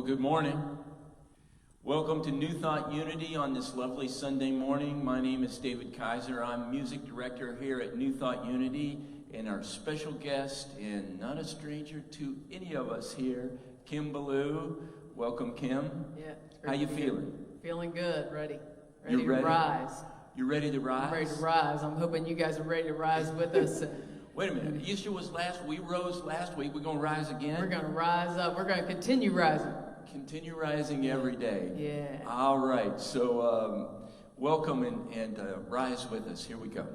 good morning. Welcome to New Thought Unity on this lovely Sunday morning. My name is David Kisor. I'm music director here at New Thought Unity, and our special guest, and not a stranger to any of us here, Kim Belew. Welcome, Kim. Yeah. How you feeling? Feeling good. Ready You're to ready? rise. You ready to rise? I'm ready to rise. I'm hoping you guys are ready to rise with us. Wait a minute. The issue was we rose last week. We're going to rise again? We're going to rise up. We're going to continue rising. Continue rising every day. Yeah. All right. So welcome and rise with us. Here we go.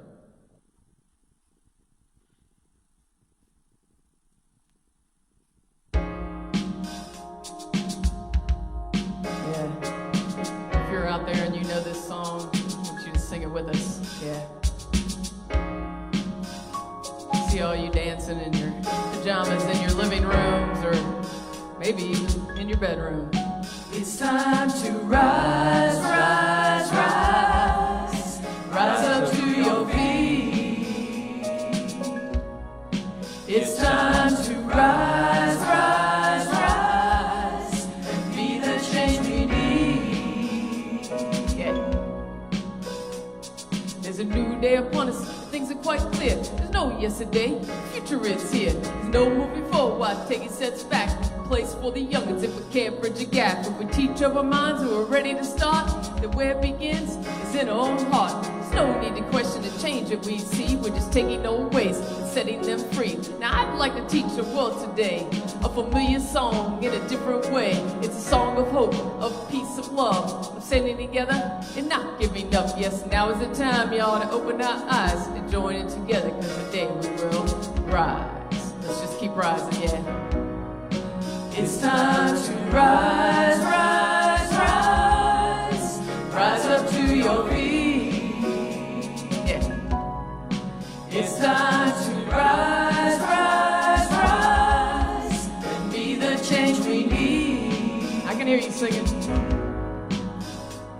Yeah. If you're out there and you know this song, I want you to sing it with us. Yeah. See all you dancing in your pajamas in your living rooms or maybe even in your bedroom. It's time to rise, rise, rise. Rise up to your feet. It's time to rise, rise, rise. And be the change we need. Yeah. There's a new day upon us. Things are quite clear. There's no yesterday. Future is here. There's no moving forward while taking steps back. Place for the youngins if we can't bridge a gap. If we teach our minds who are ready to start, then where it begins is in our own heart. There's no need to question the change that we see. We're just taking old ways and setting them free. Now I'd like to teach the world today a familiar song in a different way. It's a song of hope, of peace, of love, of standing together and not giving up. Yes, now is the time, y'all, to open our eyes and join in together, because today we will rise. Let's just keep rising, yeah. It's time to rise, rise, rise. Rise up to your feet. Yeah. It's time to rise, rise, rise. And be the change we need. I can hear you singing.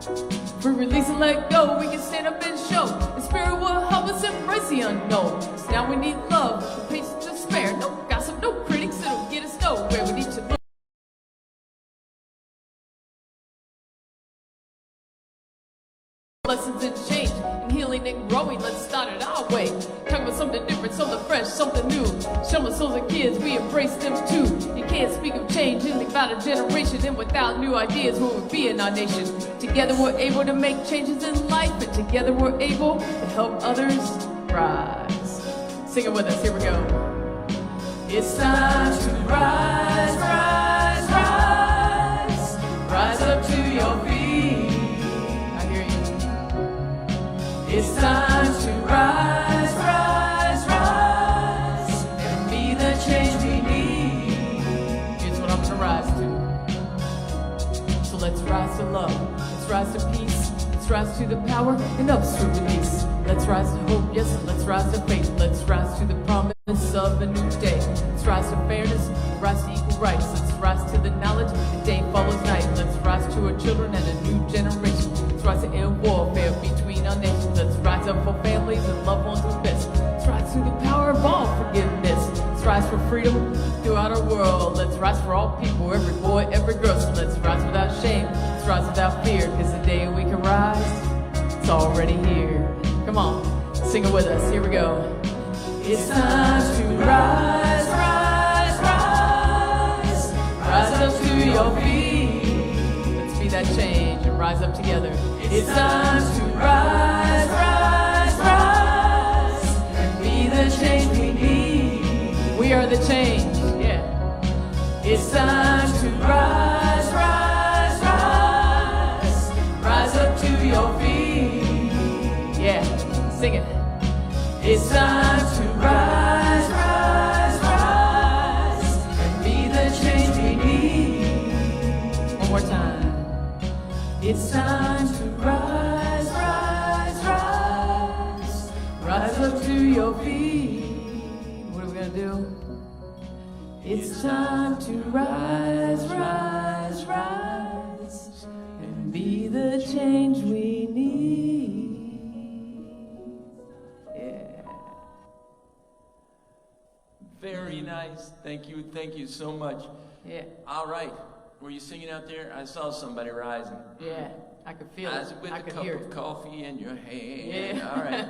If we release and let go, we can stand up and show. The spirit will help us embrace the unknown. So now we need love, patience to spare. No gossip, no critics, it'll get us nowhere. We need to look. Lessons and change, and healing and growing. Let's start it our way. Talking about something different, something fresh, something new. Show us souls and kids, we embrace them too. You can't speak of change in about a generation, and without new ideas, what would be in our nation? Together we're able to make changes in life, and together we're able to help others rise. Sing it with us, here we go. It's time to rise, rise, rise. Rise up to your feet. It's time to rise, rise, rise, and be the change we need. Here's what I'm gonna rise to. So let's rise to love, let's rise to peace, let's rise to the power and upstream release. Let's rise to hope, yes, and let's rise to faith. Let's rise to the promise of a new day. Let's rise to fairness, rise to equal rights. Let's rise to the knowledge that day follows night. Let's rise to our children and a new generation. Let's rise to end warfare between our nations. Let's rise up for families and loved ones we miss. Let's rise to the power of all forgiveness. Let's rise for freedom throughout our world. Let's rise for all people, every boy, every girl. So let's rise without shame. Let's rise without fear, because the day we can rise, it's already here. Come on, sing it with us. Here we go. It's time to rise, rise, rise. Rise up to your feet. Let's be that change and rise up together. It's time to rise, rise, rise. And be the change we need. We are the change, yeah. It's time to rise, rise, rise. Rise up to your feet. Yeah, sing it. It's time to rise, rise, rise, and be the change we need. One more time. It's time to rise, rise, rise. Rise up to your feet. What are we gonna do? It's time to rise, rise, rise, and be the change we need. Very nice. Thank you so much. Yeah. All right. Were you singing out there? I saw somebody rising. Yeah, I could feel it. With I a could cup hear of it. coffee in your hand. Yeah. All right.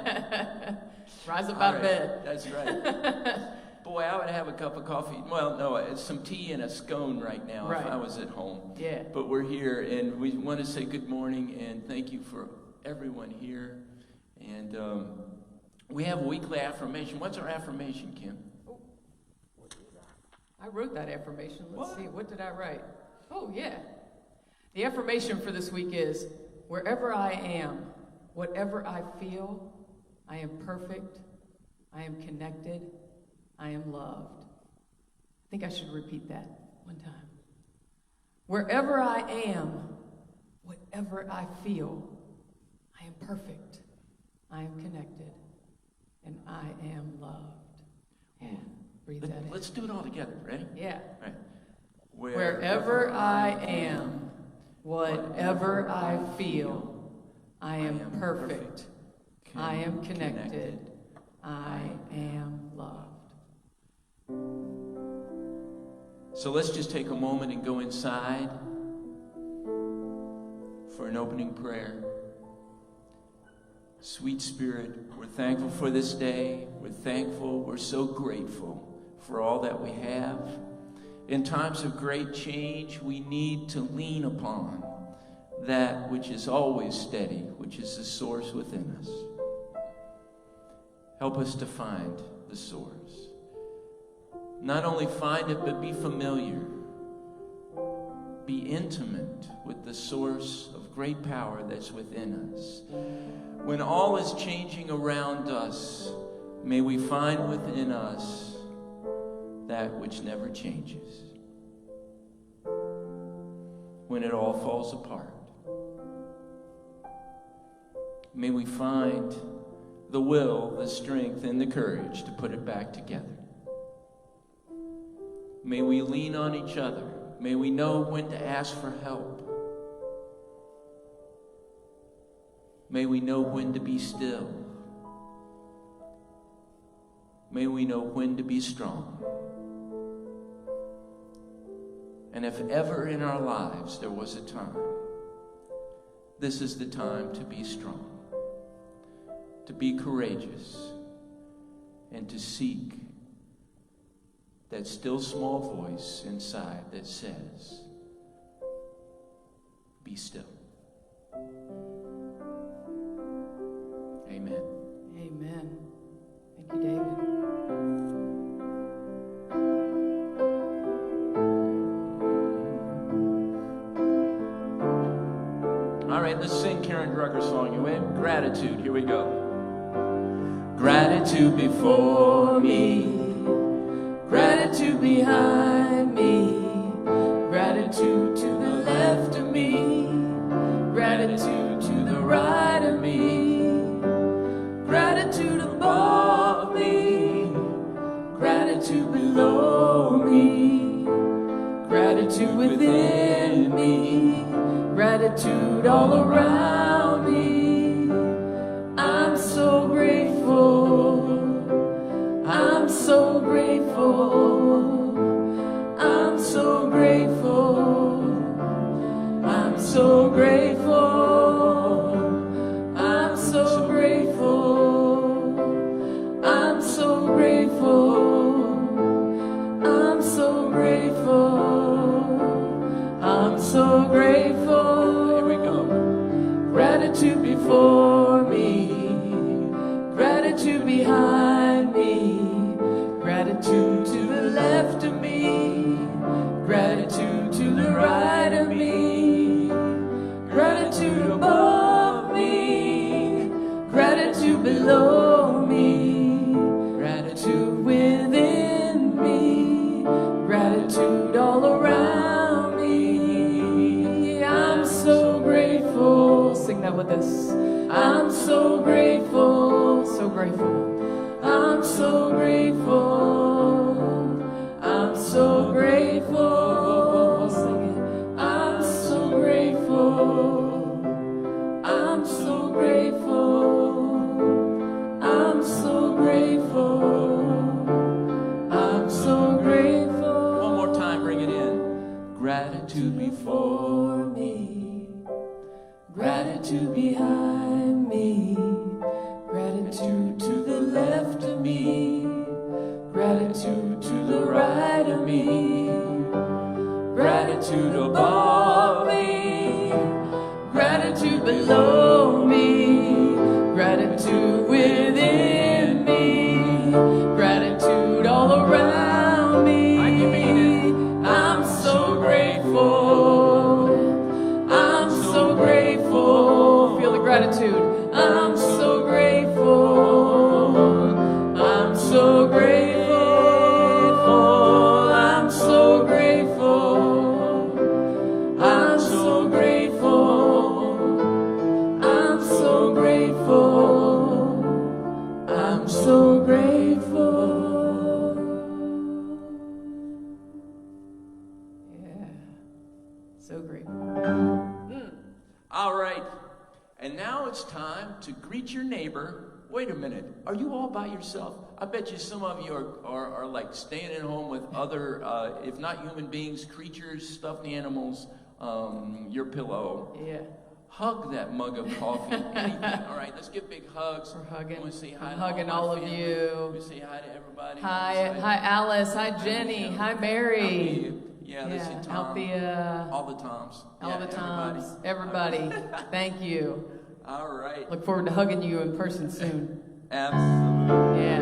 Rise up All out of right. bed. That's right. Boy, I would have a cup of coffee. Well, no, it's some tea and a scone right now if I was at home. Yeah. But we're here, and we want to say good morning and thank you for everyone here. And we have a weekly affirmation. What's our affirmation, Kim? Oh, I wrote that affirmation. Let's see. What did I write? Oh, yeah. The affirmation for this week is, wherever I am, whatever I feel, I am perfect, I am connected, I am loved. I think I should repeat that one time. Wherever I am, whatever I feel, I am perfect, I am connected, and I am loved. Yeah, breathe that in. Let's do it all together. Ready? Yeah. All right. Wherever I am, whatever I feel, I am perfect, I am connected, I am loved. So let's just take a moment and go inside for an opening prayer. Sweet Spirit, we're thankful for this day. We're thankful, we're so grateful for all that we have. In times of great change, we need to lean upon that which is always steady, which is the source within us. Help us to find the source. Not only find it, but be familiar. Be intimate with the source of great power that's within us. When all is changing around us, may we find within us that which never changes. When it all falls apart, may we find the will, the strength, and the courage to put it back together. May we lean on each other. May we know when to ask for help. May we know when to be still. May we know when to be strong. And if ever in our lives there was a time, this is the time to be strong, to be courageous, and to seek that still small voice inside that says, be still. Amen. Amen. Thank you, David. All right, let's sing Karen Drucker's song. You in? Gratitude. Here we go. Gratitude before me, gratitude behind me, gratitude to the left of me, gratitude to the right of me, gratitude above me, gratitude below me, gratitude within me, gratitude all around me. I'm so grateful. I'm so grateful. I'm so grateful. I'm so grateful. I'm so grateful. I'm so grateful. I'm so grateful. I'm so grateful. Here we go. Gratitude before me, gratitude behind me, gratitude to the left of me, gratitude to the right of me, gratitude above me, gratitude below me, gratitude within me, gratitude all around me. I'm so grateful. Sing that with us. I'm so grateful, so grateful. I'm so grateful. I'm so grateful. Sing it. I'm so grateful. I'm so grateful. I'm so grateful. I'm so grateful. One more time, bring it in. Gratitude before Gratitude behind me, gratitude to the left of me, gratitude to the right of me, gratitude above me, gratitude below me, gratitude within me, gratitude all around me. I'm so grateful. I'm so grateful. Feel the gratitude. I'm so grateful. I'm so grateful. I'm so grateful. I'm so grateful. I'm so grateful. I'm so grateful. Yeah. So grateful. All right. And now it's time to greet your neighbor. Wait a minute. Are you all by yourself? I bet you some of you are like staying at home with other, if not human beings, creatures, stuffed animals, your pillow. Yeah. Hug that mug of coffee. Anything. All right, let's give big hugs. We're hugging. I want to say hi I'm to hugging all all my of family. you. We say hi to everybody. Hi Alice. Hi Jenny. Hi Mary. Yeah, let's say Tom. Althea. All the Toms. All Yeah, the times. Everybody. Thank you. All right. Look forward to hugging you in person soon. Absolutely. Yeah.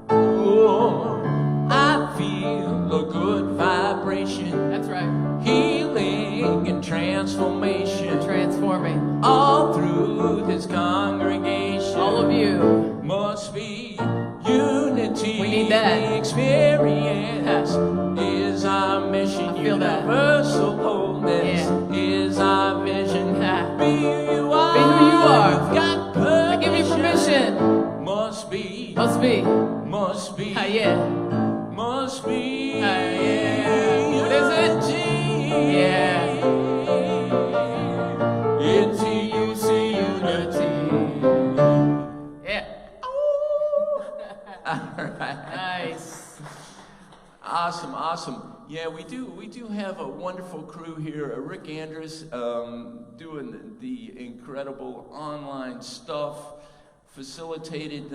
Oh, I feel a good vibration. That's right. Healing and transformation. Transforming. All through this congregation. All of you. Must be unity. We need that. Experience is our mission. I feel that. Universal wholeness is our vision. Be who you are. Be who you are. You've got permission. I give you permission. Must be. Must be. Must be. Yeah. Must be. Yeah. What is it? Yeah. Into unity. Yeah. All right. Nice. Awesome, awesome. Yeah, we do have a wonderful crew here. Rick Andrus doing the incredible online stuff, facilitated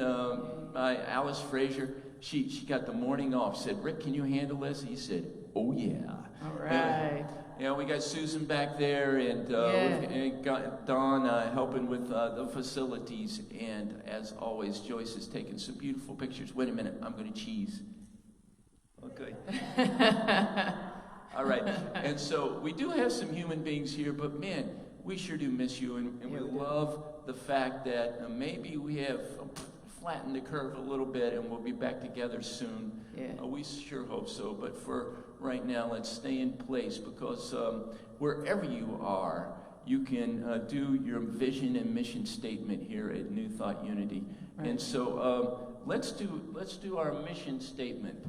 by Alice Frazier. She got the morning off. Said, Rick, can you handle this? He said, oh yeah. All right. Yeah, we got Susan back there, and we've got Dawn helping with the facilities. And as always, Joyce has taken some beautiful pictures. Wait a minute, I'm going to cheese. Okay. All right. And so we do have some human beings here, but man, we sure do miss you. And we love the fact that maybe we have flattened the curve a little bit and we'll be back together soon. Yeah. We sure hope so. But for right now, let's stay in place because wherever you are, you can do your vision and mission statement here at New Thought Unity. Right. And so let's do our mission statement.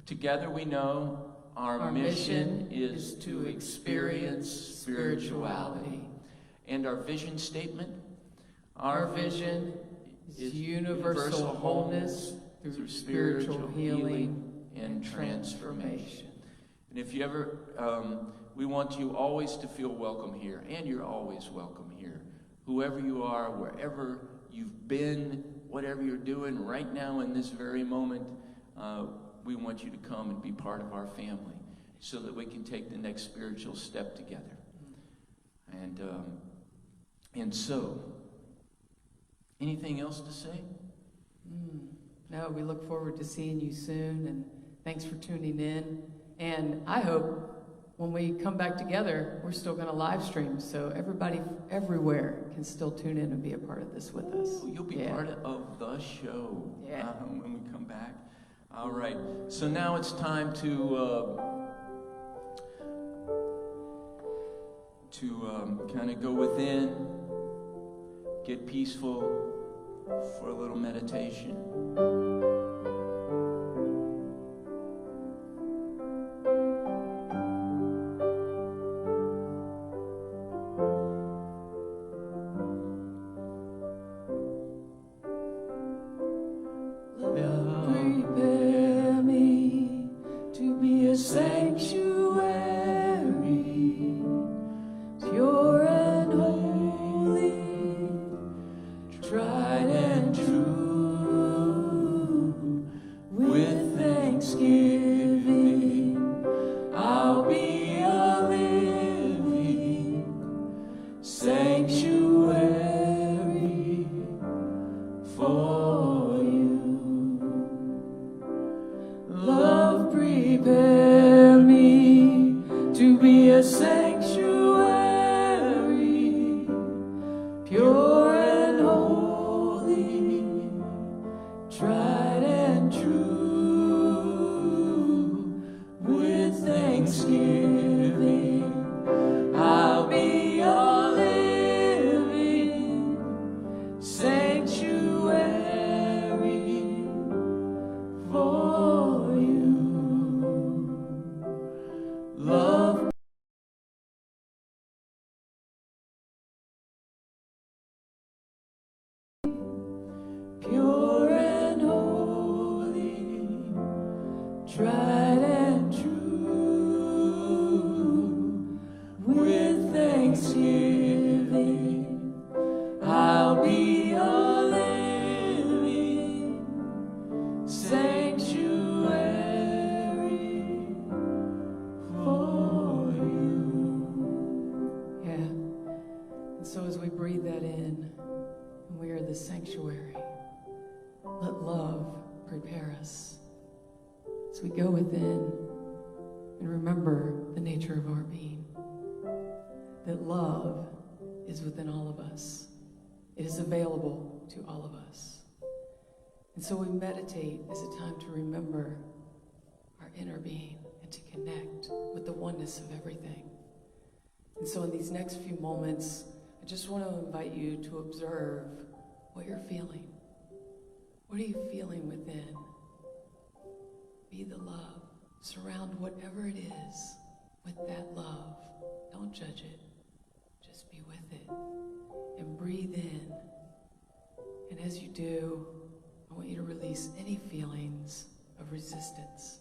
Together we know our mission is to experience spirituality. And our vision statement? Our vision is universal wholeness through spiritual healing and transformation. And if you ever, we want you always to feel welcome here, and you're always welcome here. Whoever you are, wherever you've been, whatever you're doing right now in this very moment, we want you to come and be part of our family so that we can take the next spiritual step together. And so, anything else to say? No, we look forward to seeing you soon, and thanks for tuning in. And I hope when we come back together, we're still going to live stream, so everybody everywhere can still tune in and be a part of this with us. You'll be part of the show when we come back. All right. So now it's time to kind of go within, get peaceful for a little meditation. Prepare me to be a sanctuary. Prepare me to be a sanctuary, pure and holy, tried and true. With thanksgiving, I'll be a living sanctuary for you. Love. Pure and holy, tried and true. With thanksgiving, I'll be a living sanctuary for you. Yeah. And so as we breathe that in, and we are the sanctuary, let love prepare us as we go within and remember the nature of our being. That love is within all of us. It is available to all of us. And so we meditate as a time to remember our inner being and to connect with the oneness of everything. And so in these next few moments, I just want to invite you to observe what you're feeling. What are you feeling within? Be the love. Surround whatever it is with that love. Don't judge it. Just be with it. And breathe in. And as you do, I want you to release any feelings of resistance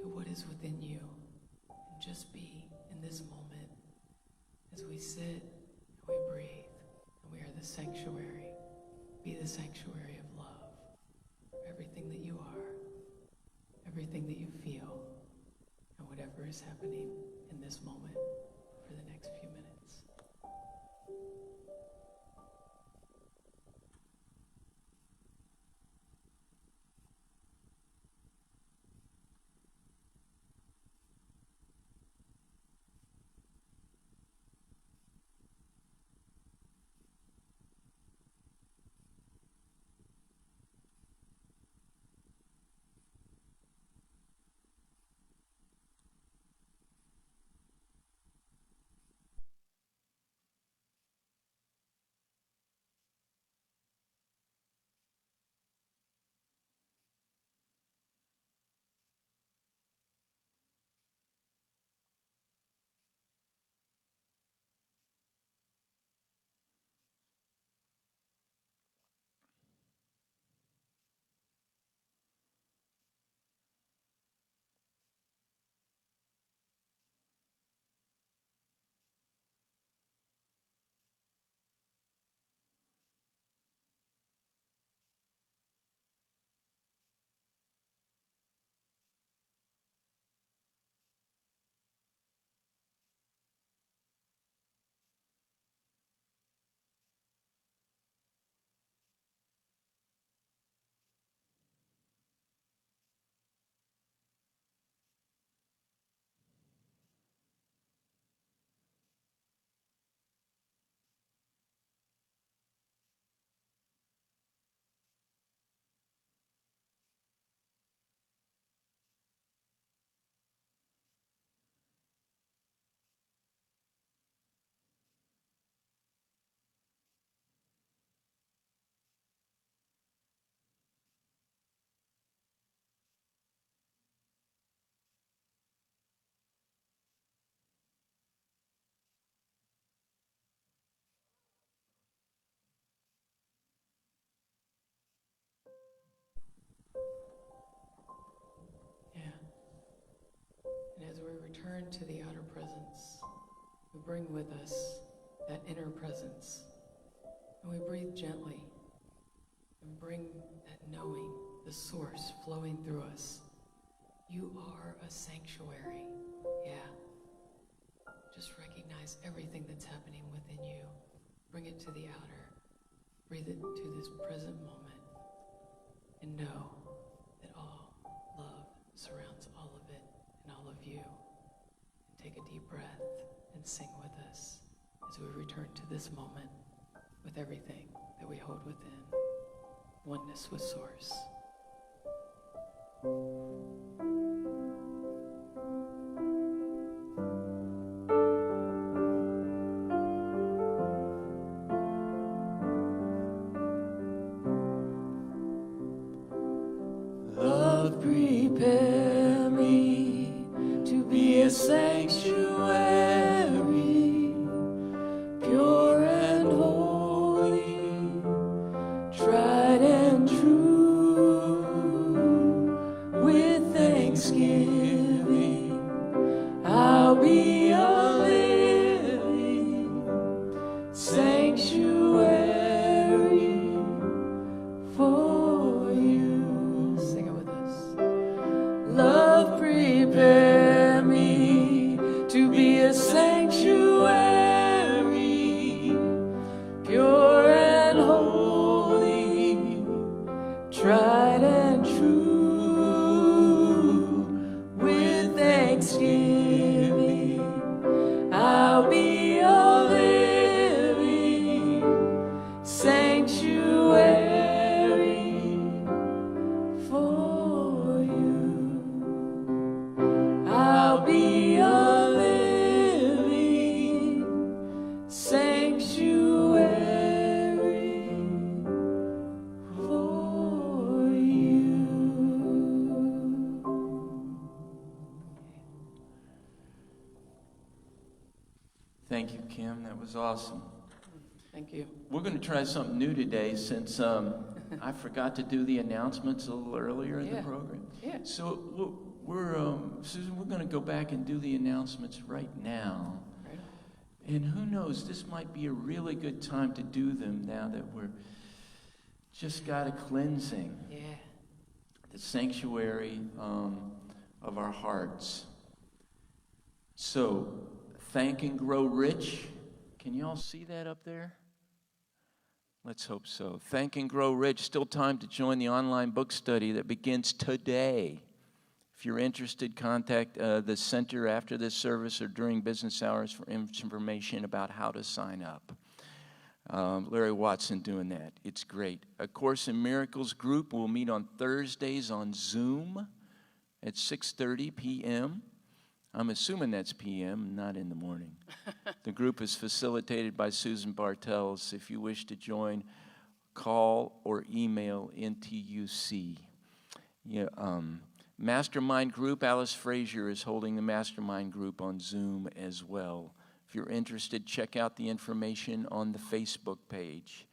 to what is within you. And just be in this moment as we sit and we breathe. And we are the sanctuary. Be the sanctuary of love. Everything that you are, everything that you feel, and whatever is happening in this moment for the next few minutes. And as we return to the outer presence, we bring with us that inner presence. And we breathe gently and bring that knowing, the source flowing through us. You are a sanctuary. Yeah. Just recognize everything that's happening within you. Bring it to the outer. Breathe it to this present moment. And know that all love surrounds all of it and all of you. Take a deep breath and sing with us as we return to this moment with everything that we hold within. Oneness with Source. Love, prepare me to be a sanctuary, pure and holy, tried and true. With thanksgiving, I'll be a living sanctuary for you. Sing it with us. Love, prepare me to be a sanctuary, pure and holy, tried and true. With thanksgiving, I'll be a living sanctuary for you. I'll be a living sanctuary for you. Thank you, Kim. That was awesome. Thank you. We're going to try something new today since I forgot to do the announcements a little earlier in the Yeah. program. Yeah. So Susan, we're going to go back and do the announcements right now. Right. And who knows, this might be a really good time to do them now that we're just got a cleansing, Yeah. the sanctuary of our hearts. So, thank and grow rich. Can you all see that up there? Let's hope so. Thank and grow rich. Still time to join the online book study that begins today. If you're interested, contact the center after this service or during business hours for information about how to sign up. Larry Watson doing that. It's great. A Course in Miracles group will meet on Thursdays on Zoom at 6:30 p.m. I'm assuming that's p.m., not in the morning. The group is facilitated by Susan Bartels. If you wish to join, call or email NTUC. Yeah, Mastermind group, Alice Frazier is holding the Mastermind group on Zoom as well. If you're interested, check out the information on the Facebook page.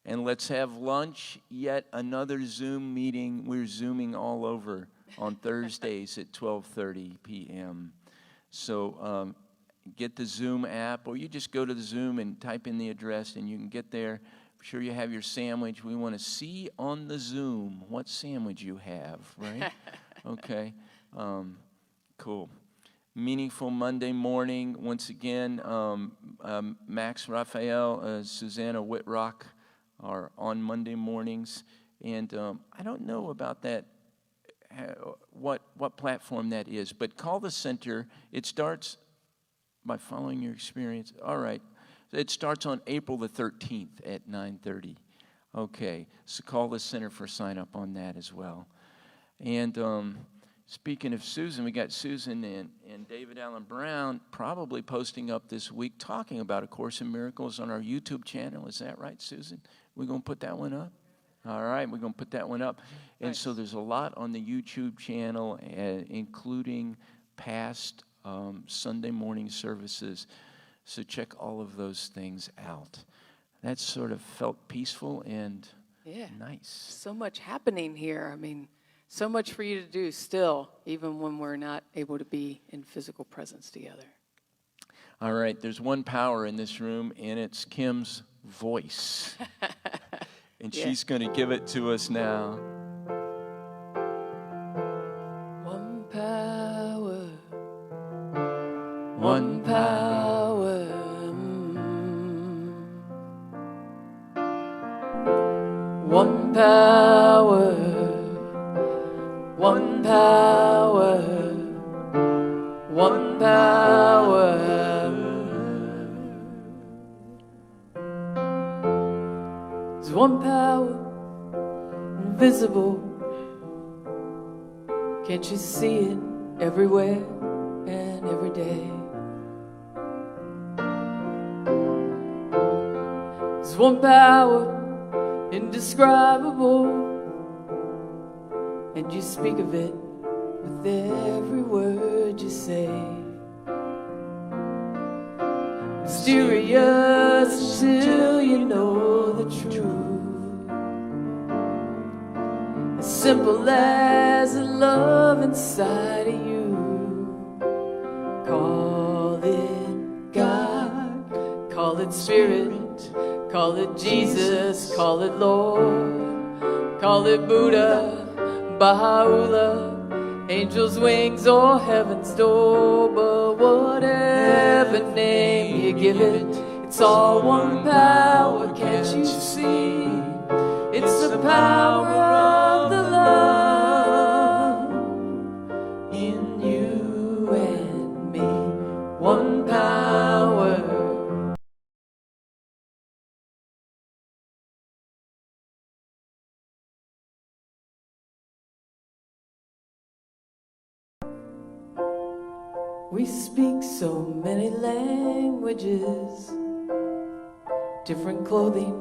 And let's have lunch, yet another Zoom meeting. We're Zooming all over on Thursdays at 12:30 p.m. So get the Zoom app, or you just go to the Zoom and type in the address, and you can get there. I'm sure you have your sandwich. We want to see on the Zoom what sandwich you have, right? Okay, cool. Meaningful Monday morning. Once again, Max Raphael, Susanna Whitrock are on Monday mornings. And I don't know about that, what platform that is, but call the center. It starts by following your experience. All right. It starts on April the 13th at 9:30. Okay. So call the center for sign up on that as well. And speaking of Susan, we got Susan and David Allen Brown probably posting up this week talking about A Course in Miracles on our YouTube channel. Is that right, Susan? We're going to put that one up? All right, we're going to put that one up. And so there's a lot on the YouTube channel, including past Sunday morning services. So check all of those things out. That sort of felt peaceful and nice. So much happening here. I mean, so much for you to do still, even when we're not able to be in physical presence together. All right, there's one power in this room, and it's Kim's voice. And she's going to give it to us now. One power, one power. One power, one power. one power. There's one power, invisible. Can't you see it everywhere and every day? There's one power, indescribable, and you speak of it with every word you say. Mysterious till you know the truth. As simple as the love inside of you. Call it God, call it Spirit, call it Jesus, call it Lord, call it Buddha, Baha'u'llah, angels' wings or heaven's door. But whatever name you give it, it's all one power, can't you see? It's the power of the love in you and me. One power. We speak so many languages, different clothing,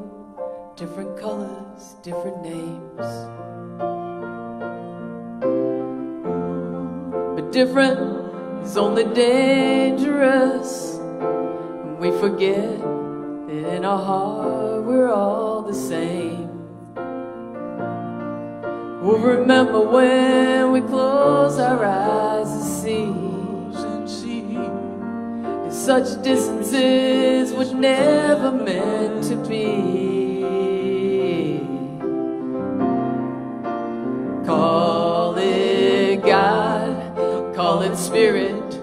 different colors, different names. But different is only dangerous when we forget that in our heart we're all the same. We'll remember when we close our eyes and see such distances were never meant to be. Call it God, call it Spirit,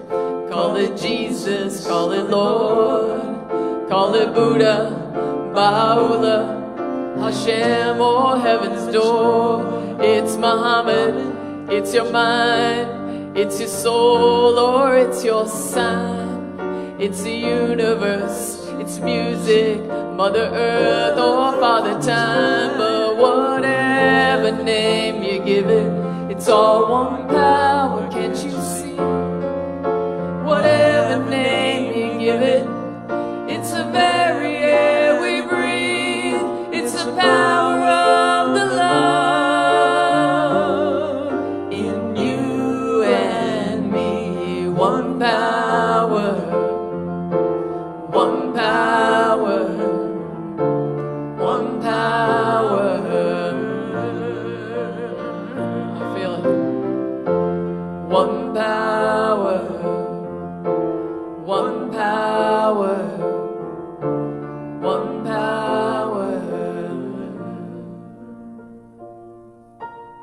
call it Jesus, call it Lord, call it Buddha, Baha'u'llah, Hashem or heaven's door. It's Muhammad, it's your mind, it's your soul, or it's your sign. It's the universe, it's music, Mother Earth or Father Time. But whatever name you give it, it's all one power, can't you see? Whatever name you give it, it's the very air we breathe. It's the power of the love in you and me. One power. One power, one power. I feel it. One power, one power, one power.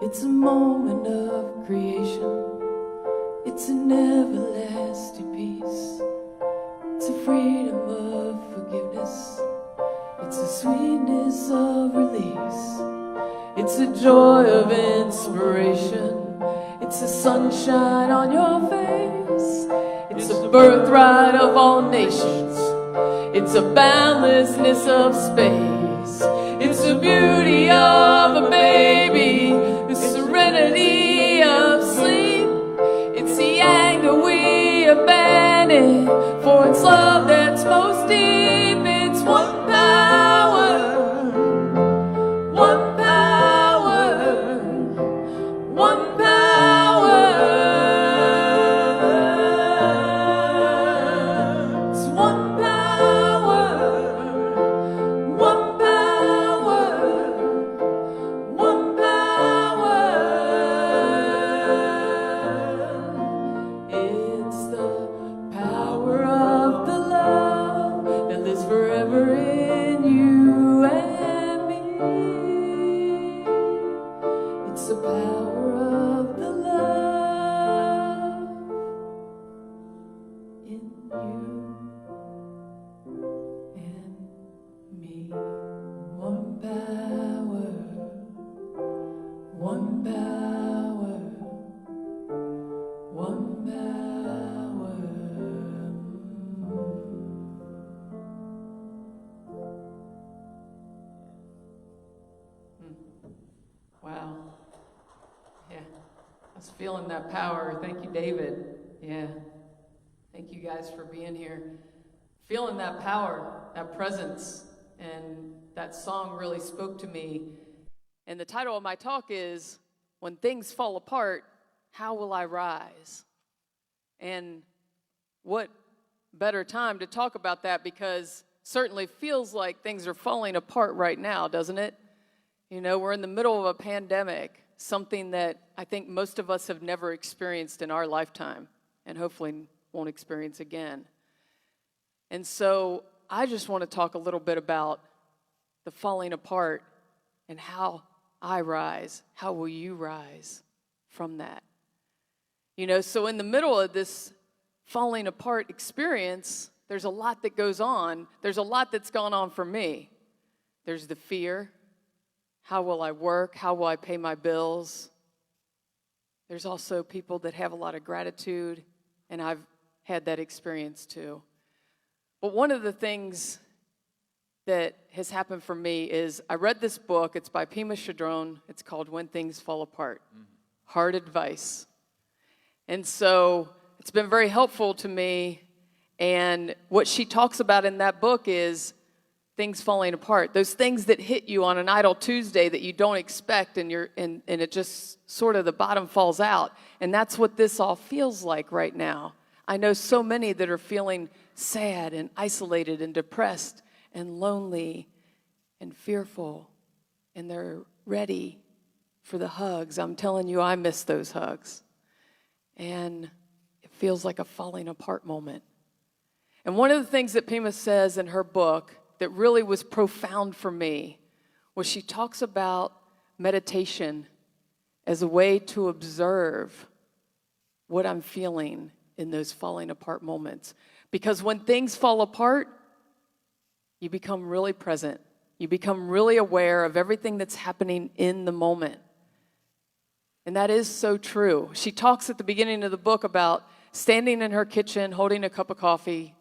It's a moment of creation. It's an everlasting peace. It's a freedom of forgiveness. It's a sweetness of release. It's a joy of inspiration. It's the sunshine on your face. It's a birthright of all nations. It's a boundlessness of space. It's the beauty of a baby, the serenity of sleep. It's the anger we abandon, for it's love that's most deep. It's one power, one power, one power. It's one power, one power, one power. feeling that power. Thank you, David. Yeah. Thank you guys for being here. Feeling that power, that presence, and that song really spoke to me. And the title of my talk is, When Things Fall Apart, How Will I Rise? And what better time to talk about that, because certainly feels like things are falling apart right now, doesn't it? You know, we're in the middle of a pandemic, something that I think most of us have never experienced in our lifetime, and hopefully won't experience again. And so I just want to talk a little bit about the falling apart and how I rise. How will you rise from that? You know, so in the middle of this falling apart experience, there's a lot that goes on. There's a lot that's gone on for me. There's the fear. How will I work? How will I pay my bills? There's also people that have a lot of gratitude, and I've had that experience too. But one of the things that has happened for me is I read this book. It's by Pema Chodron. It's called When Things Fall Apart. Hard advice. And so it's been very helpful to me. And what she talks about in that book is things falling apart. Those things that hit you on an idle Tuesday that you don't expect, and it just sort of the bottom falls out. And that's what this all feels like right now. I know so many that are feeling sad and isolated and depressed and lonely and fearful, and they're ready for the hugs. I'm telling you, I miss those hugs. And it feels like a falling apart moment. And one of the things that Pema says in her book that really was profound for me was she talks about meditation as a way to observe what I'm feeling in those falling apart moments. Because when things fall apart, you become really present. You become really aware of everything that's happening in the moment. And that is so true. She talks at the beginning of the book about standing in her kitchen, holding a cup of coffee,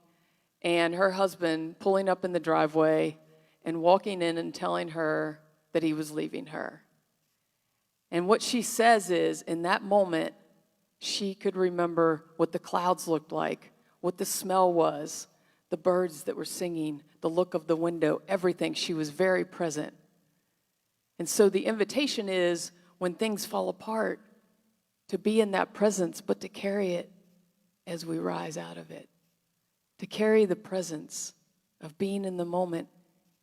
and her husband pulling up in the driveway and walking in and telling her that he was leaving her. And what she says is, in that moment, she could remember what the clouds looked like, what the smell was, the birds that were singing, the look of the window, everything. She was very present. And so the invitation is, when things fall apart, to be in that presence, but to carry it as we rise out of it. To carry the presence of being in the moment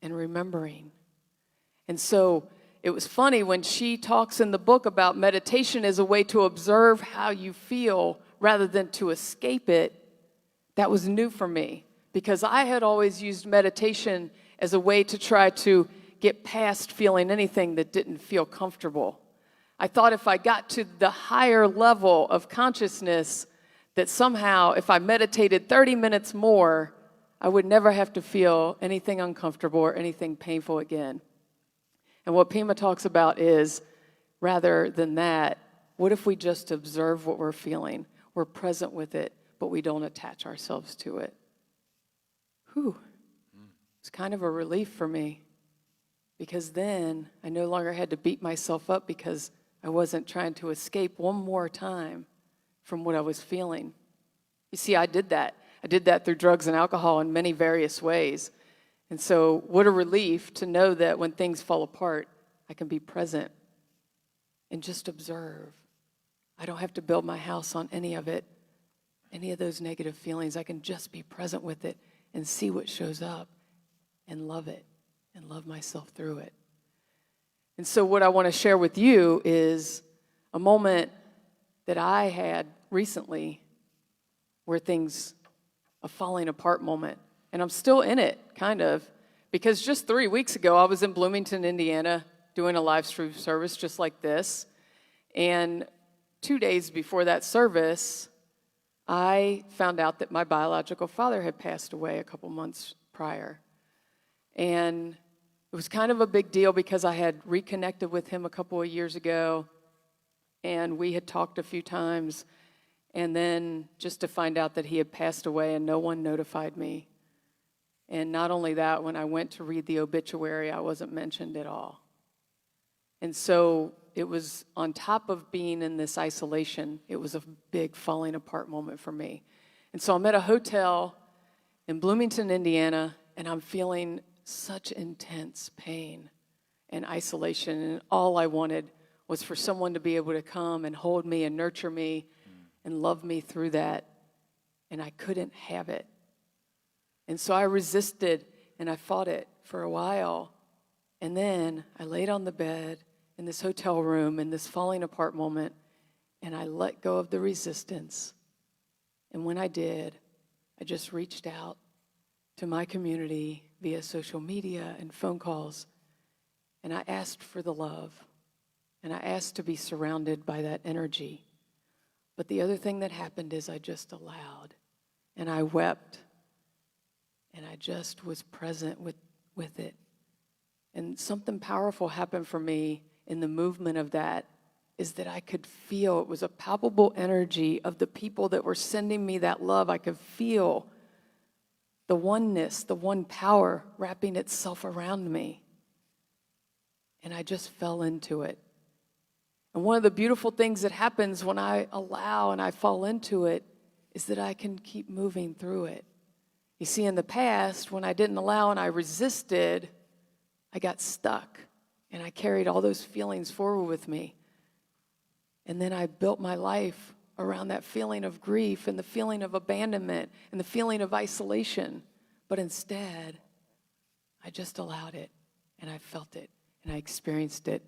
and remembering. And so it was funny when she talks in the book about meditation as a way to observe how you feel rather than to escape it. That was new for me, because I had always used meditation as a way to try to get past feeling anything that didn't feel comfortable. I thought if I got to the higher level of consciousness, that somehow if I meditated 30 minutes more, I would never have to feel anything uncomfortable or anything painful again. And what Pema talks about is, rather than that, what if we just observe what we're feeling? We're present with it, but we don't attach ourselves to it. Whew. It's kind of a relief for me, because then I no longer had to beat myself up because I wasn't trying to escape one more time from what I was feeling. You see, I did that. I did that through drugs and alcohol in many various ways. And so what a relief to know that when things fall apart, I can be present and just observe. I don't have to build my house on any of it, any of those negative feelings. I can just be present with it and see what shows up and love it and love myself through it. And so what I want to share with you is a moment that I had recently where things, a falling apart moment. And I'm still in it, kind of, because just 3 weeks ago, I was in Bloomington, Indiana, doing a live stream service just like this. And 2 days before that service, I found out that my biological father had passed away a couple months prior. And it was kind of a big deal because I had reconnected with him a couple of years ago, and we had talked a few times, and then just to find out that he had passed away and no one notified me. And not only that, when I went to read the obituary, I wasn't mentioned at all. And so it was on top of being in this isolation, it was a big falling apart moment for me. And so I'm at a hotel in Bloomington, Indiana, and I'm feeling such intense pain and isolation. And all I wanted was for someone to be able to come and hold me and nurture me and love me through that. And I couldn't have it. And so I resisted and I fought it for a while. And then I laid on the bed in this hotel room in this falling apart moment, and I let go of the resistance. And when I did, I just reached out to my community via social media and phone calls, and I asked for the love, and I asked to be surrounded by that energy. But the other thing that happened is I just allowed, and I wept, and I just was present with it. And something powerful happened for me in the movement of that, is that I could feel, it was a palpable energy of the people that were sending me that love. I could feel the oneness, the one power wrapping itself around me. And I just fell into it. And one of the beautiful things that happens when I allow and I fall into it is that I can keep moving through it. You see, in the past, when I didn't allow and I resisted, I got stuck. And I carried all those feelings forward with me. And then I built my life around that feeling of grief and the feeling of abandonment and the feeling of isolation. But instead, I just allowed it, and I felt it, and I experienced it,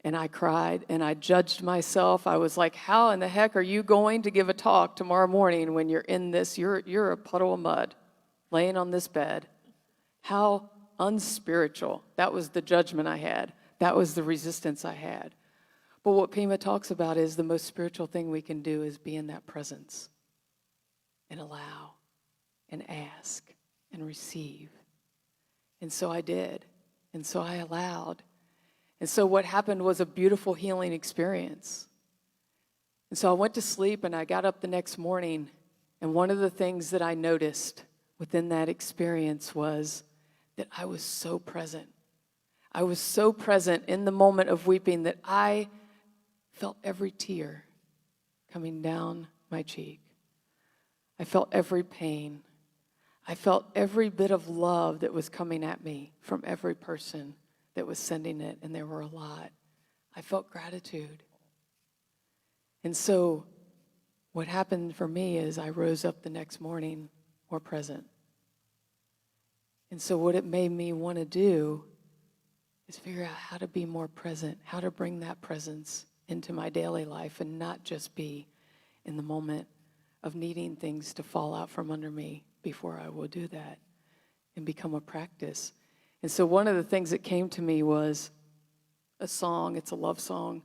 and I cried, and I judged myself. I was like, how in the heck are you going to give a talk tomorrow morning when you're in this, you're a puddle of mud laying on this bed? How unspiritual. That was the judgment I had. That was the resistance I had. But what Pema talks about is the most spiritual thing we can do is be in that presence and allow and ask and receive. And so I did. And so I allowed. And so what happened was a beautiful healing experience. And so I went to sleep and I got up the next morning, and one of the things that I noticed within that experience was that I was so present. I was so present in the moment of weeping that I felt every tear coming down my cheek. I felt every pain. I felt every bit of love that was coming at me from every person that was sending it, and there were a lot. I felt gratitude. And so what happened for me is I rose up the next morning more present. And so what it made me want to do is figure out how to be more present, how to bring that presence into my daily life and not just be in the moment of needing things to fall out from under me before I will do that and become a practice. And so one of the things that came to me was a song. It's a love song,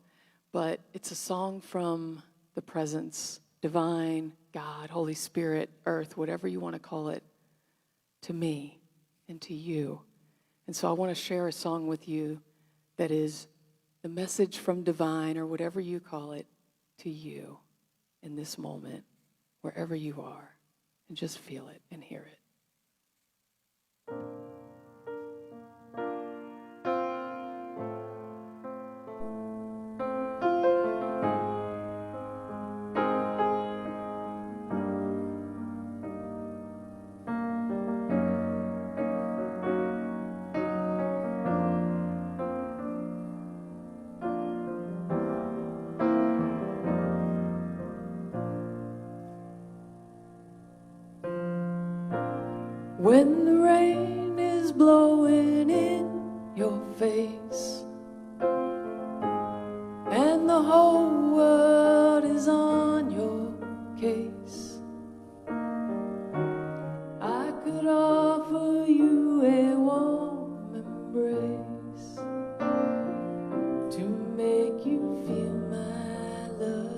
but it's a song from the presence, divine, God, Holy Spirit, earth, whatever you want to call it, to me and to you. And so I want to share a song with you that is the message from divine, or whatever you call it, to you in this moment, wherever you are, and just feel it and hear it. When the rain is blowing in your face and the whole world is on your case, I could offer you a warm embrace to make you feel my love.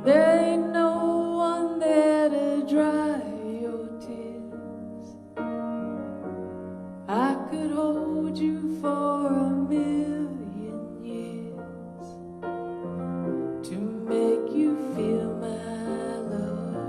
There ain't no one there to dry your tears. I could hold you for a million years to make you feel my love.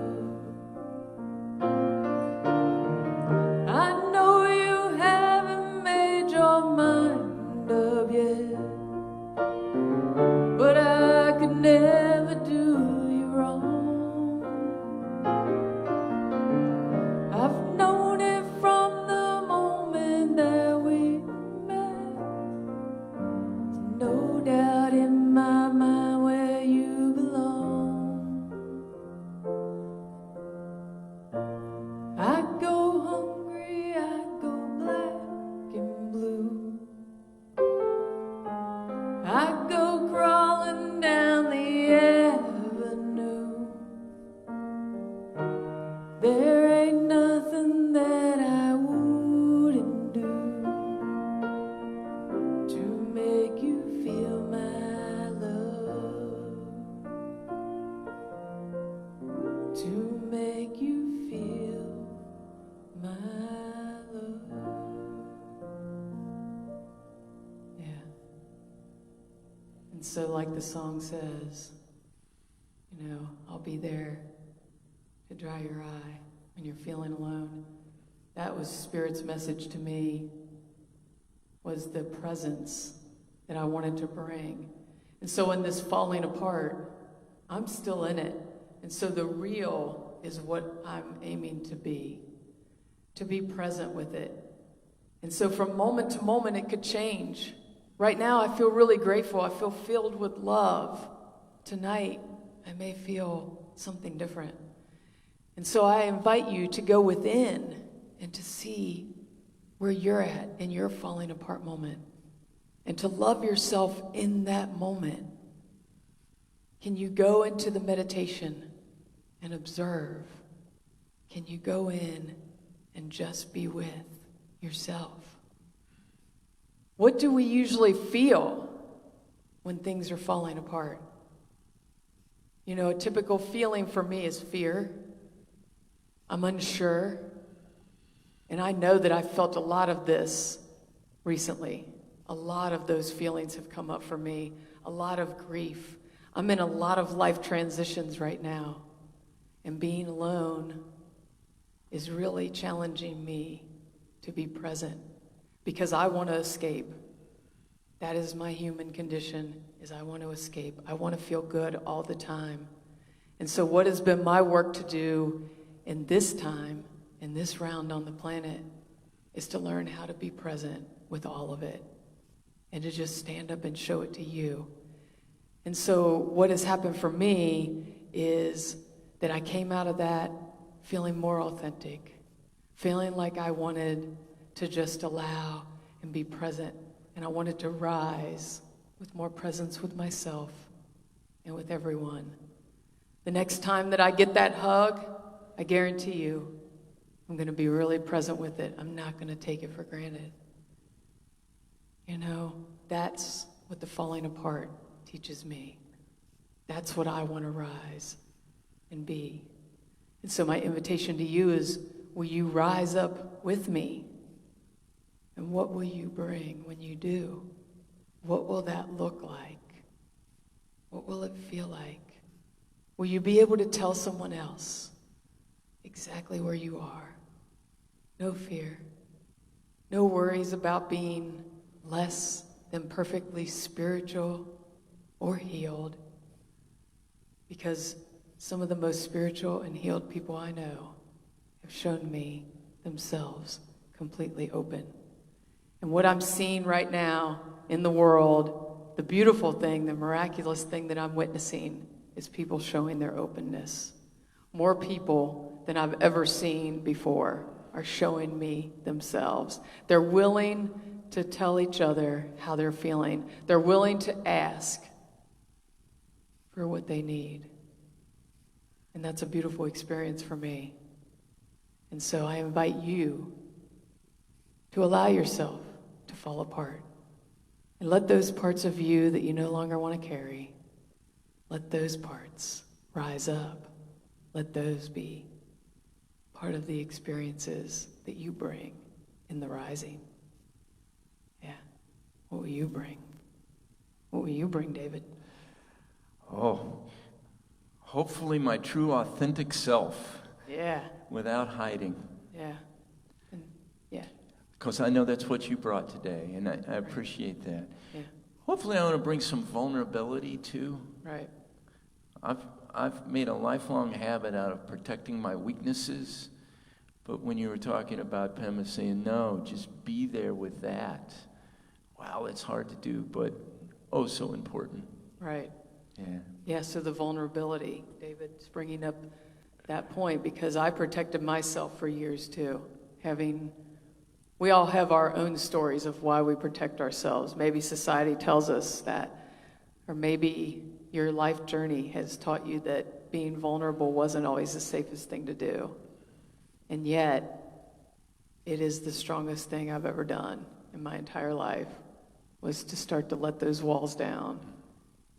And so like the song says, I'll be there to dry your eye when you're feeling alone. That was Spirit's message to me, was the presence that I wanted to bring. And so in this falling apart, I'm still in it. And so the real is what I'm aiming to be present with it. And so from moment to moment, it could change. Right now, I feel really grateful. I feel filled with love. Tonight, I may feel something different. And so I invite you to go within and to see where you're at in your falling apart moment, and to love yourself in that moment. Can you go into the meditation and observe? Can you go in and just be with yourself? What do we usually feel when things are falling apart? A typical feeling for me is fear. I'm unsure. And I know that I've felt a lot of this recently. A lot of those feelings have come up for me. A lot of grief. I'm in a lot of life transitions right now. And being alone is really challenging me to be present, because I want to escape. That is my human condition, is I want to escape. I want to feel good all the time. And so what has been my work to do in this time, in this round on the planet, is to learn how to be present with all of it, and to just stand up and show it to you. And so what has happened for me is that I came out of that feeling more authentic, feeling like I wanted to just allow and be present. And I wanted to rise with more presence with myself and with everyone. The next time that I get that hug, I guarantee you, I'm going to be really present with it. I'm not going to take it for granted. That's what the falling apart teaches me. That's what I want to rise and be. And so my invitation to you is, will you rise up with me? And what will you bring when you do? What will that look like? What will it feel like? Will you be able to tell someone else exactly where you are? No fear. No worries about being less than perfectly spiritual or healed. Because some of the most spiritual and healed people I know have shown me themselves completely open. And what I'm seeing right now in the world, the beautiful thing, the miraculous thing that I'm witnessing, is people showing their openness. More people than I've ever seen before are showing me themselves. They're willing to tell each other how they're feeling. They're willing to ask for what they need. And that's a beautiful experience for me. And so I invite you to allow yourself to fall apart. And let those parts of you that you no longer want to carry, let those parts rise up. Let those be part of the experiences that you bring in the rising. Yeah. What will you bring? What will you bring, David? Oh, hopefully my true, authentic self. Yeah. Without hiding. Yeah. And, yeah. Because I know that's what you brought today, and I appreciate that. Yeah. Hopefully I want to bring some vulnerability, too. Right. I've made a lifelong habit out of protecting my weaknesses. But when you were talking about Pema saying, no, just be there with that. Wow, it's hard to do, but oh, so important. Right. Yeah. Yeah, so the vulnerability, David's bringing up that point, because I protected myself for years too. We all have our own stories of why we protect ourselves. Maybe society tells us that, or maybe your life journey has taught you that being vulnerable wasn't always the safest thing to do. And yet, it is the strongest thing I've ever done in my entire life, was to start to let those walls down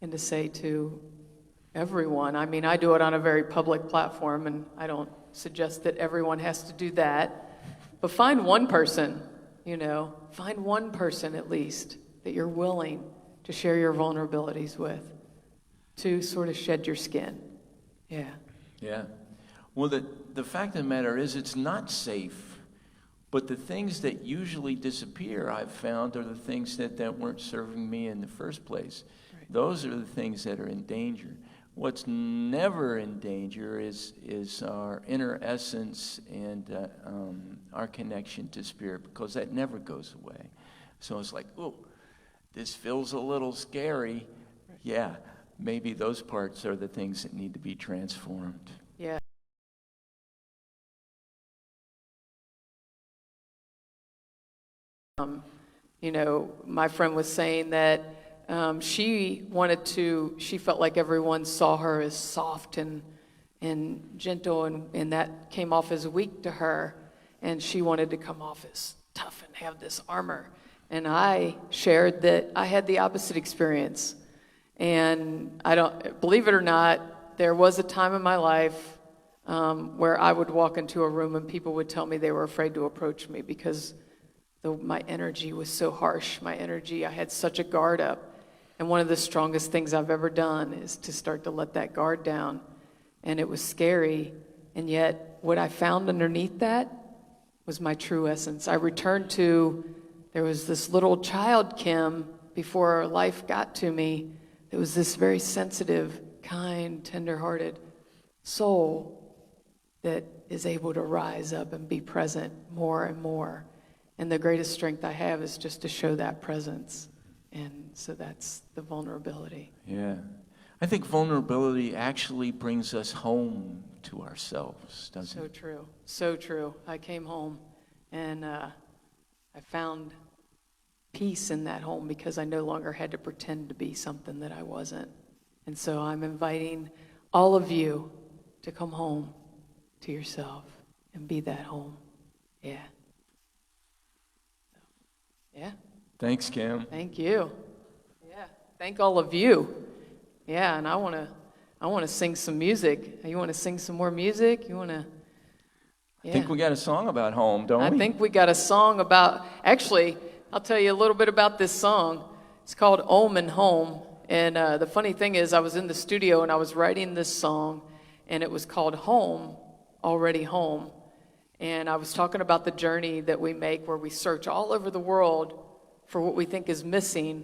and to say to everyone, I mean, I do it on a very public platform, and I don't suggest that everyone has to do that, but find one person, find one person at least that you're willing to share your vulnerabilities with, to sort of shed your skin. Yeah. Yeah. Well, the fact of the matter is it's not safe, but the things that usually disappear, I've found, are the things that weren't serving me in the first place. Right. Those are the things that are in danger. What's never in danger is our inner essence and our connection to spirit, because that never goes away. So it's like, oh, this feels a little scary. Right. Yeah, maybe those parts are the things that need to be transformed. Yeah. You know, my friend was saying that she felt like everyone saw her as soft and gentle, and that came off as weak to her, and she wanted to come off as tough and have this armor. And I shared that I had the opposite experience. And I don't, believe it or not, there was a time in my life where I would walk into a room and people would tell me they were afraid to approach me because my energy was so harsh. I had such a guard up. And one of the strongest things I've ever done is to start to let that guard down. And it was scary. And yet, what I found underneath that was my true essence. I returned to, there was this little child, Kim, before life got to me. It was this very sensitive, kind, tender-hearted soul that is able to rise up and be present more and more. And the greatest strength I have is just to show that presence. And so that's the vulnerability. Yeah. I think vulnerability actually brings us home to ourselves, doesn't it? So true. So true. I came home and I found peace in that home because I no longer had to pretend to be something that I wasn't. And so I'm inviting all of you to come home to yourself and be that home. Yeah. Yeah. Thanks, Kim. Thank you. Yeah. Thank all of you. Yeah, and I want to sing some music. You want to sing some more music? You want to? Yeah. I think we got a song about home, don't we? I think we got a song about, actually, I'll tell you a little bit about this song. It's called Home and Home. And the funny thing is I was in the studio and I was writing this song, and it was called Home, Already Home. And I was talking about the journey that we make where we search all over the world for what we think is missing.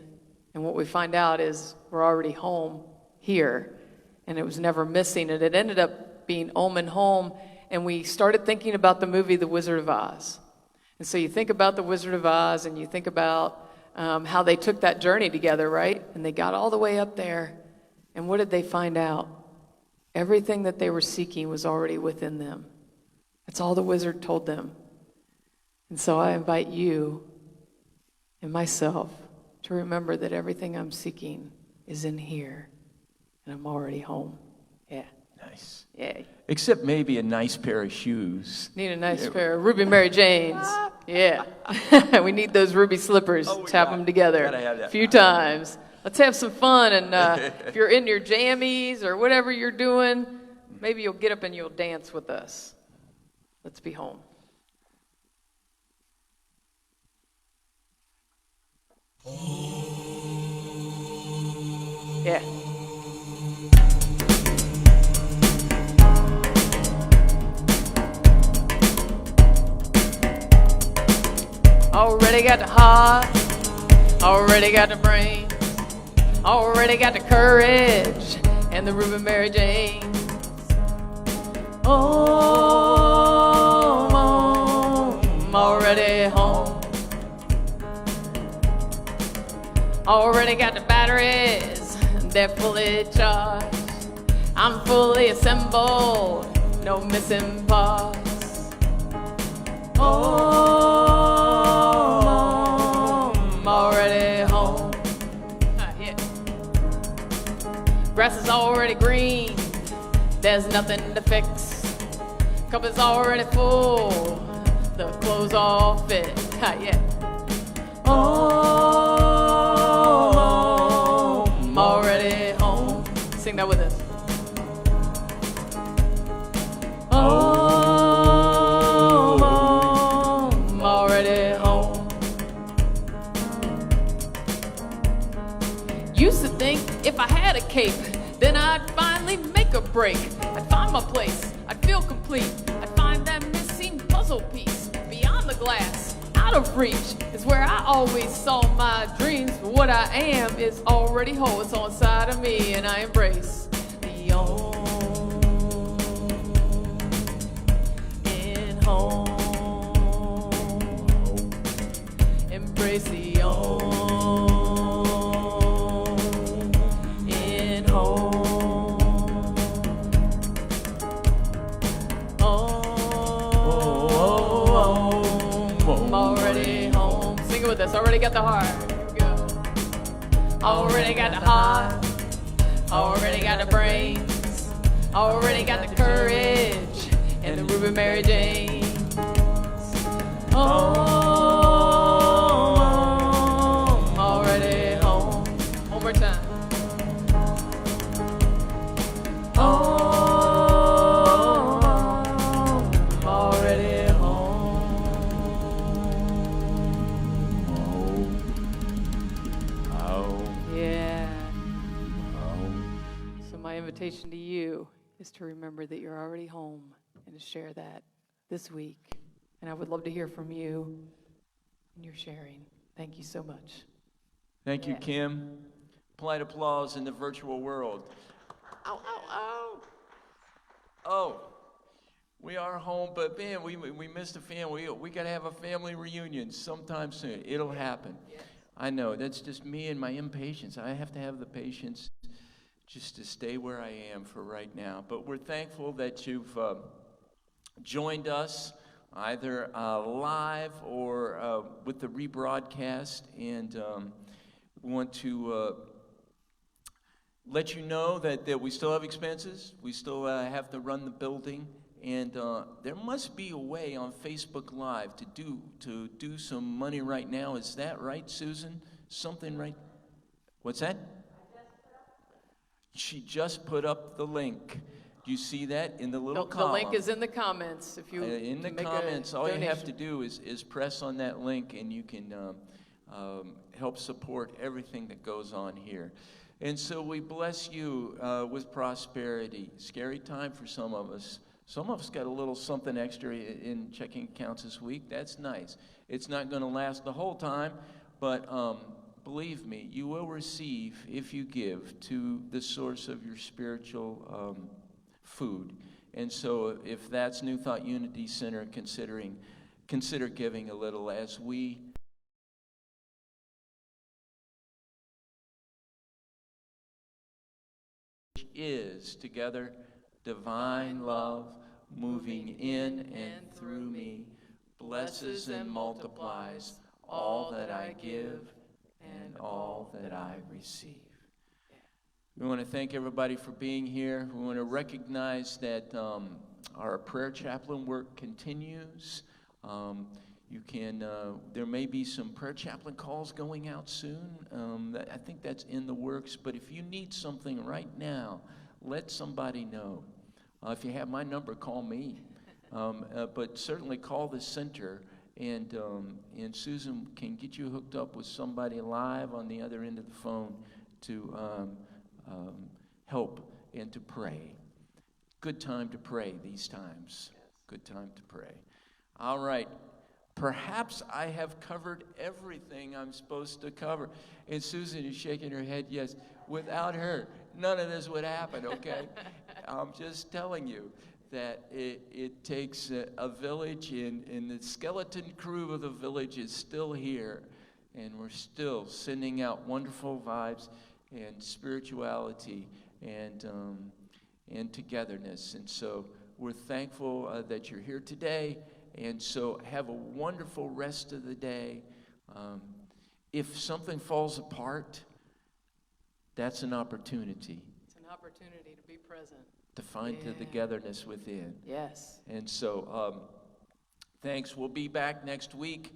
And what we find out is we're already home here. And it was never missing. And it ended up being home and home. And we started thinking about the movie The Wizard of Oz. And so you think about The Wizard of Oz and you think about how they took that journey together, right? And they got all the way up there. And what did they find out? Everything that they were seeking was already within them. That's all the wizard told them. And so I invite you and myself to remember that everything I'm seeking is in here. And I'm already home. Yeah. Nice. Yay. Except maybe a nice pair of shoes. Need a nice pair of Ruby Mary Janes. Yeah. We need those ruby slippers. Tap them together a few times. Let's have some fun. And if you're in your jammies or whatever you're doing, maybe you'll get up and you'll dance with us. Let's be home. Yeah. Already got the heart, already got the brain, already got the courage and the Ruby Mary Janes. Home, home, already home. Already got the batteries, they're fully charged. I'm fully assembled, no missing parts. Home, already home. Yeah. Grass is already green, there's nothing to fix. Cup is already full, the clothes all fit. Yeah. Home, already home. Sing that with us. Home, already home. used to think if I had a cape, then I'd finally make a break. I'd find my place, I'd feel complete. I'd find that missing puzzle piece. Beyond the glass, out of reach, is where I always saw my dreams. But what I am is already whole. It's all inside of me, and I embrace the home in home. Embrace the home in home. I'm already home. Sing it with us. Already got the heart. Here we go. Already got the heart. Already got the brains. Already got the courage and the Ruby Mary Jane. Already home. One more time. Already home. Yeah. So my invitation to you is to remember that you're already home and to share that this week. And I would love to hear from you and your sharing. Thank you so much. Thank you, Kim. Polite applause in the virtual world. Ow, ow, ow. Oh, we are home, but man, we missed a family. We got to have a family reunion sometime soon. It'll happen. Yes. I know, that's just me and my impatience. I have to have the patience just to stay where I am for right now. But we're thankful that you've joined us either live or with the rebroadcast, and we want to let you know that we still have expenses. We still have to run the building, and there must be a way on Facebook Live to do some money right now. Is that right, Susan? Something right? What's that? She just put up the link. Do you see that in the little column? The link is in the comments. If you in the comments, all you have to do is press on that link, and you can help support everything that goes on here. And so we bless you with prosperity. Scary time for some of us. Some of us got a little something extra in checking accounts this week. That's nice. It's not going to last the whole time, but believe me, you will receive if you give to the source of your spiritual food. And so if that's New Thought Unity Center, consider giving a little as we is together divine love moving in and through me, blesses and multiplies all that I give and all that I receive. We want to thank everybody for being here. We want to recognize that our prayer chaplain work continues. You can, there may be some prayer chaplain calls going out soon. I think that's in the works. But if you need something right now, let somebody know. If you have my number, call me. But certainly call the center, and Susan can get you hooked up with somebody live on the other end of the phone to help and to pray. Good time to pray these times. Good time to pray. All right. Perhaps I have covered everything I'm supposed to cover. And Susan is shaking her head, yes. Without her, none of this would happen, okay? I'm just telling you that it takes a village, and the skeleton crew of the village is still here. And we're still sending out wonderful vibes and spirituality and togetherness. And so we're thankful that you're here today. And so have a wonderful rest of the day. If something falls apart, that's an opportunity. It's an opportunity to be present. To find the togetherness within. Yes. And so thanks. We'll be back next week.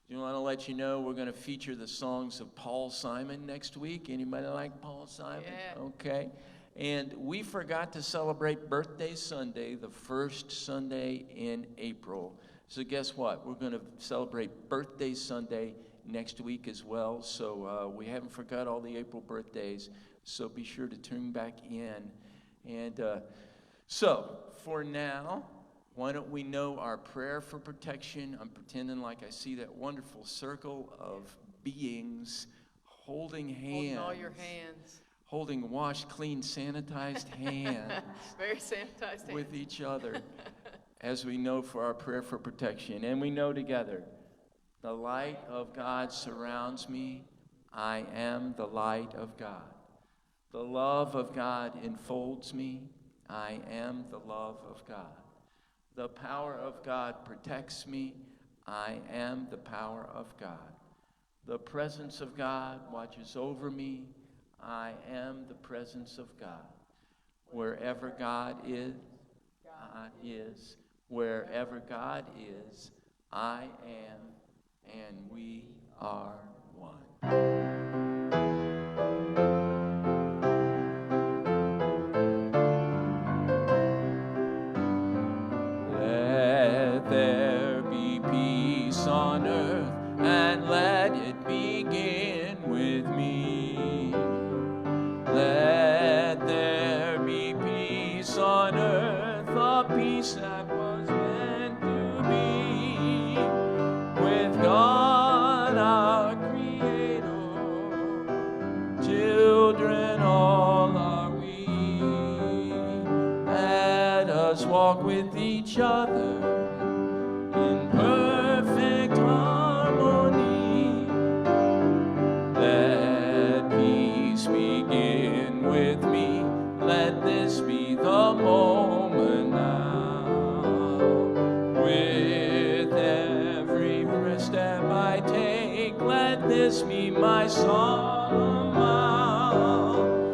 I want to let you know we're going to feature the songs of Paul Simon next week. Anybody like Paul Simon? Yeah. Okay. And we forgot to celebrate Birthday Sunday, the first Sunday in April. So guess what? We're going to celebrate Birthday Sunday next week as well. So we haven't forgot all the April birthdays. So be sure to tune back in. And so for now, why don't we know our prayer for protection? I'm pretending like I see that wonderful circle of beings holding hands. Holding all your hands. Holding washed, clean, sanitized hands. Very sanitized hands. With each other as we know for our prayer for protection. And we know together, the light of God surrounds me. I am the light of God. The love of God enfolds me. I am the love of God. The power of God protects me. I am the power of God. The presence of God watches over me. I am the presence of God. Wherever God is, God is. Wherever God is, I am, and we are one. Let there be peace on earth, and let it begin with me. Let there be peace on earth, a peace that was meant to be with God our Creator. Children all are we. Let us walk with each other in perfect harmony. Let peace begin with me. Let this be the moment now. With every breath step I take, let this be my solemn vow.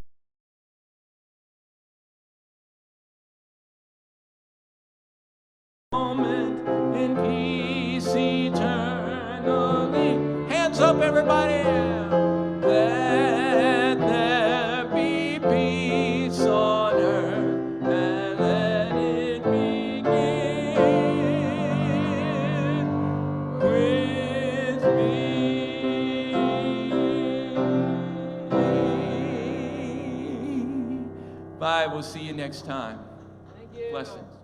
Moment in peace eternally. Hands up, everybody. Let there be peace on earth, and let it begin with me. Bye. We'll see you next time. Thank you. Blessings.